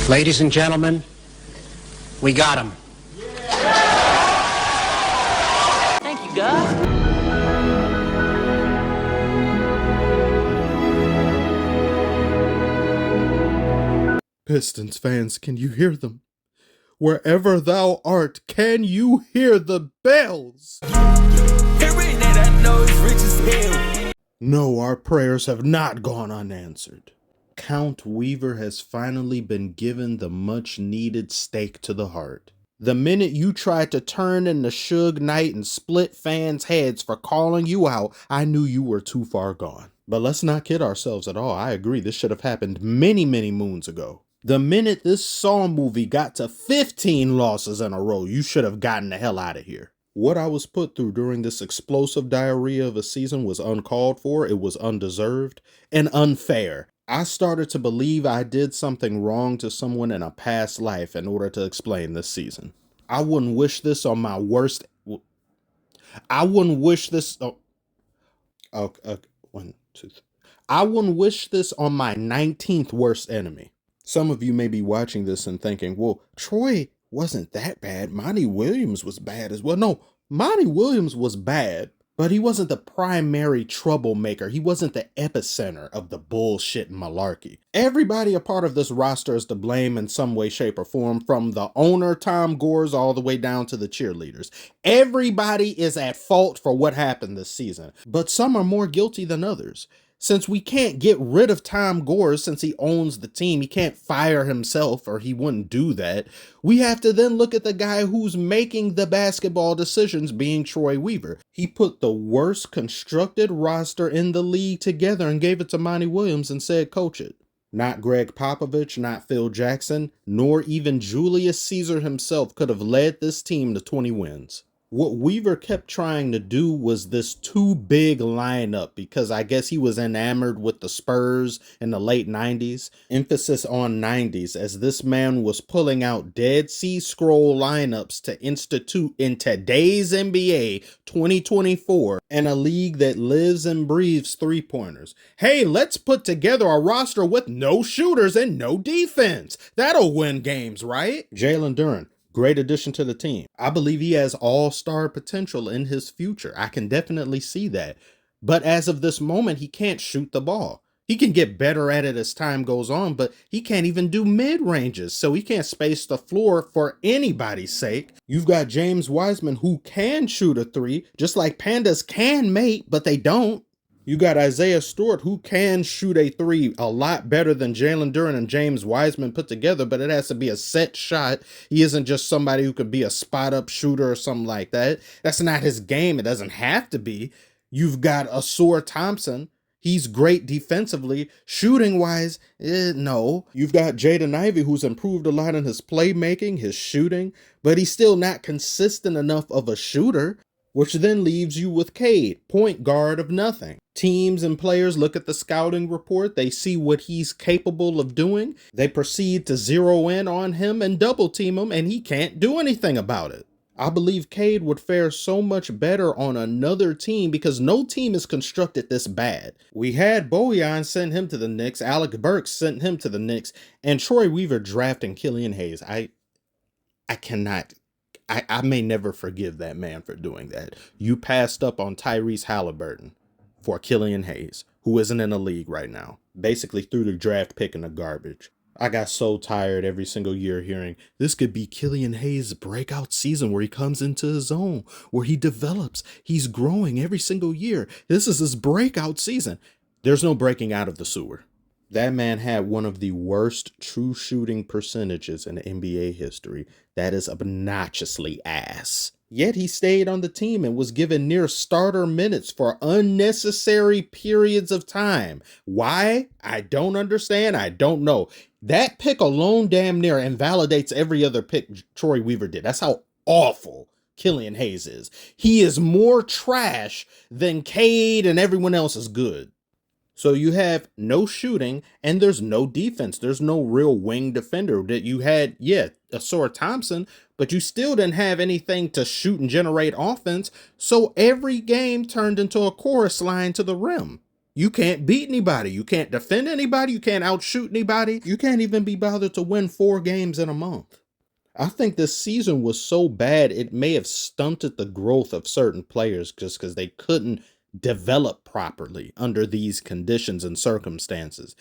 Ladies and gentlemen, we got him. Thank you, God. Pistons fans, can you hear them? Wherever thou art, can you hear the bells? No, our prayers have not gone unanswered. Count Weaver has finally been given the much-needed stake to the heart. The minute you tried to turn in the Suge Knight and split fans' heads for calling you out, I knew you were too far gone. But let's not kid ourselves at all. I agree, this should have happened many, many moons ago. The minute this Saw movie got to 15 losses in a row, you should have gotten the hell out of here. What I was put through during this explosive diarrhea of a season was uncalled for, it was undeserved, and unfair. I started to believe I did something wrong to someone in a past life in order to explain this season. I wouldn't wish this on my worst... I wouldn't wish this... I wouldn't wish this on my 19th worst enemy. Some of you may be watching this and thinking, well, Troy wasn't that bad. Monty Williams was bad as well. No, Monty Williams was bad, but he wasn't the primary troublemaker. He wasn't the epicenter of the bullshit and malarkey. Everybody a part of this roster is to blame in some way, shape, or form, from the owner, Tom Gores, all the way down to the cheerleaders. Everybody is at fault for what happened this season, but some are more guilty than others. Since we can't get rid of Tom Gores since he owns the team, he can't fire himself or he wouldn't do that. We have to then look at the guy who's making the basketball decisions, being Troy Weaver. He put the worst constructed roster in the league together and gave it to Monty Williams and said, coach it. Not Greg Popovich, not Phil Jackson, nor even Julius Caesar himself could have led this team to 20 wins. What Weaver kept trying to do was this too big lineup because I guess he was enamored with the Spurs in the late 90s. Emphasis on 90s, as this man was pulling out Dead Sea Scroll lineups to institute in today's NBA 2024 and a league that lives and breathes three-pointers. Hey, let's put together a roster with no shooters and no defense. That'll win games, right? Jalen Duren. Great addition to the team. I believe he has all-star potential in his future. I can definitely see that. But as of this moment, he can't shoot the ball. He can get better at it as time goes on, but he can't even do mid-ranges, so he can't space the floor for anybody's sake. You've got James Wiseman, who can shoot a three, just like Pandas can mate, but they don't. You got Isaiah Stewart, who can shoot a three a lot better than Jalen Duren and James Wiseman put together, but it has to be a set shot. He isn't just somebody who could be a spot-up shooter or something like that. That's not his game. It doesn't have to be. You've got Ausar Thompson. He's great defensively. Shooting-wise, no. You've got Jaden Ivey, who's improved a lot in his playmaking, his shooting, but he's still not consistent enough of a shooter, which then leaves you with Cade, point guard of nothing. Teams and players look at the scouting report, they see what he's capable of doing, they proceed to zero in on him and double team him, and he can't do anything about it. I believe Cade would fare so much better on another team because no team is constructed this bad. We had Bojan send him to the Knicks, Alec Burks sent him to the Knicks, and Troy Weaver drafting Killian Hayes. I may never forgive that man for doing that. You passed up on Tyrese Halliburton for Killian Hayes, who isn't in the league right now. Basically threw the draft pick in the garbage. I got so tired every single year hearing, this could be Killian Hayes' breakout season where he comes into his own, where he develops. He's growing every single year. This is his breakout season. There's no breaking out of the sewer. That man had one of the worst true shooting percentages in NBA history. That is obnoxiously ass. Yet he stayed on the team and was given near starter minutes for unnecessary periods of time. Why? I don't understand. I don't know. That pick alone damn near invalidates every other pick Troy Weaver did. That's how awful Killian Hayes is. He is more trash than Cade and everyone else is good. So you have no shooting and there's no defense. There's no real wing defender. That you had, Ausar Thompson, but you still didn't have anything to shoot and generate offense. So every game turned into a chorus line to the rim. You can't beat anybody. You can't defend anybody. You can't outshoot anybody. You can't even be bothered to win 4 games in a month. I think this season was so bad, it may have stunted the growth of certain players just because they couldn't develop properly under these conditions and circumstances.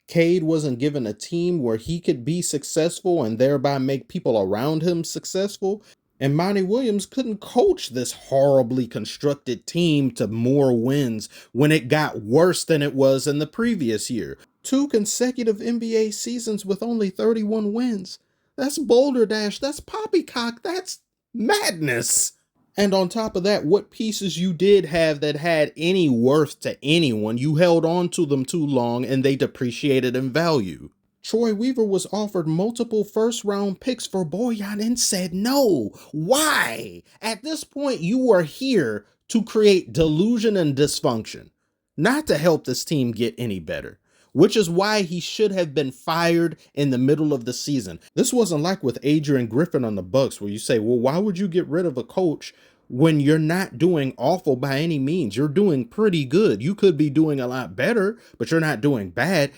Cade wasn't given a team where he could be successful and thereby make people around him successful. And Monty Williams couldn't coach this horribly constructed team to more wins when it got worse than it was in the previous year. 2 consecutive NBA seasons with only 31 wins. That's Boulder Dash. That's poppycock. That's madness. And on top of that, what pieces you did have that had any worth to anyone, you held on to them too long and they depreciated in value. Troy Weaver was offered multiple first-round picks for Bojan and said no. Why? At this point, you are here to create delusion and dysfunction, not to help this team get any better, which is why he should have been fired in the middle of the season. This wasn't like with Adrian Griffin on the Bucks, where you say, well, why would you get rid of a coach when you're not doing awful by any means? You're doing pretty good. You could be doing a lot better, but you're not doing bad.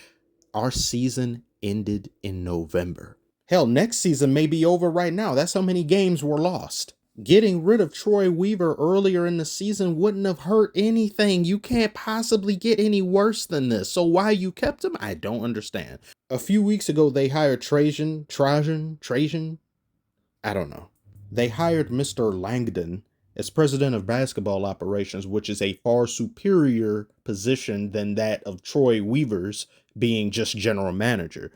Our season ended in November. Hell, next season may be over right now. That's how many games were lost. Getting rid of Troy Weaver earlier in the season wouldn't have hurt anything. You can't possibly get any worse than this. So why you kept him, I don't understand. A few weeks ago, they hired Trajan, I don't know. They hired Mr. Langdon as president of basketball operations, which is a far superior position than that of Troy Weaver's being just general manager.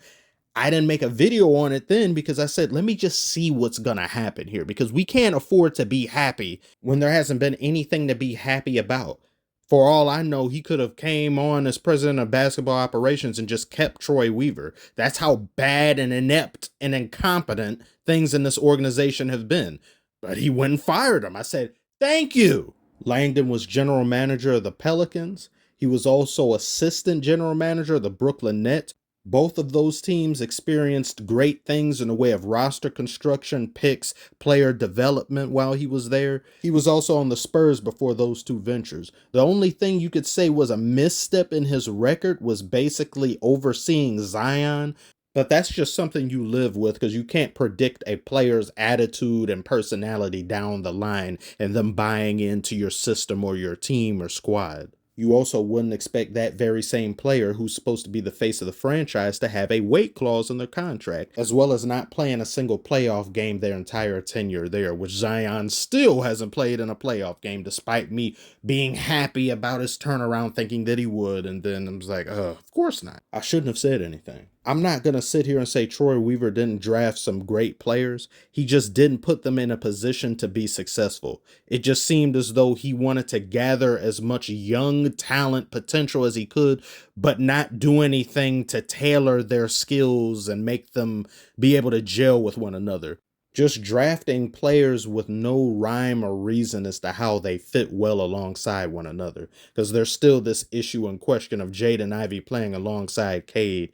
I didn't make a video on it then because I said, let me just see what's going to happen here, because we can't afford to be happy when there hasn't been anything to be happy about. For all I know, he could have came on as president of basketball operations and just kept Troy Weaver. That's how bad and inept and incompetent things in this organization have been. But he went and fired him. I said, thank you. Langdon was general manager of the Pelicans. He was also assistant general manager of the Brooklyn Nets. Both of those teams experienced great things in the way of roster construction, picks, player development while he was there. He was also on the Spurs before those 2 ventures. The only thing you could say was a misstep in his record was basically overseeing Zion. But that's just something you live with because you can't predict a player's attitude and personality down the line and them buying into your system or your team or squad. You also wouldn't expect that very same player who's supposed to be the face of the franchise to have a weight clause in their contract, as well as not playing a single playoff game their entire tenure there, which Zion still hasn't played in a playoff game, despite me being happy about his turnaround thinking that he would. And then I was like, of course not. I shouldn't have said anything. I'm not going to sit here and say Troy Weaver didn't draft some great players. He just didn't put them in a position to be successful. It just seemed as though he wanted to gather as much young talent potential as he could, but not do anything to tailor their skills and make them be able to gel with one another. Just drafting players with no rhyme or reason as to how they fit well alongside one another. Because there's still this issue and question of Jaden Ivey playing alongside Cade.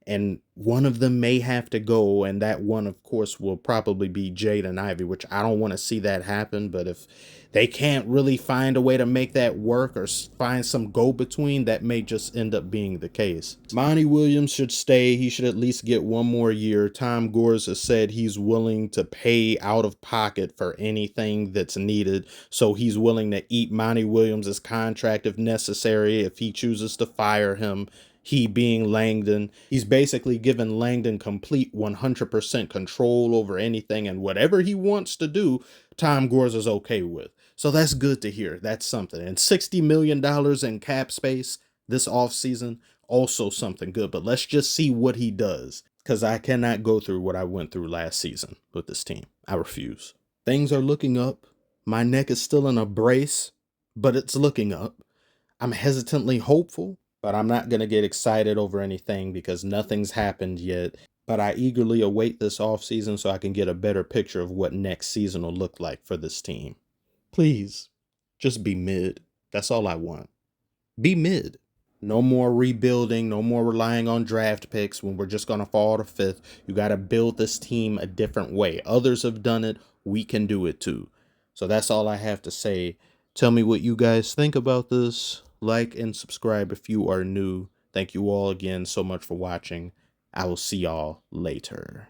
And one of them may have to go, and that one, of course, will probably be Jaden Ivey, which I don't want to see that happen. But if they can't really find a way to make that work or find some go-between, that may just end up being the case. Monty Williams should stay. He should at least get 1 more year. Tom Gores has said he's willing to pay out of pocket for anything that's needed. So he's willing to eat Monty Williams' contract if necessary, if he chooses to fire him. He being Langdon, he's basically given Langdon complete 100% control over anything, and whatever he wants to do, Tom Gores is okay with. So that's good to hear. That's something. And $60 million in cap space this offseason, also something good. But let's just see what he does, because I cannot go through what I went through last season with this team. I refuse. Things are looking up. My neck is still in a brace, but it's looking up. I'm hesitantly hopeful. But I'm not going to get excited over anything because nothing's happened yet. But I eagerly await this offseason so I can get a better picture of what next season will look like for this team. Please, just be mid. That's all I want. Be mid. No more rebuilding, no more relying on draft picks when we're just going to fall to 5th. You got to build this team a different way. Others have done it. We can do it too. So that's all I have to say. Tell me what you guys think about this. like and subscribe if you are new. Thank you all again so much for watching. I will see y'all later.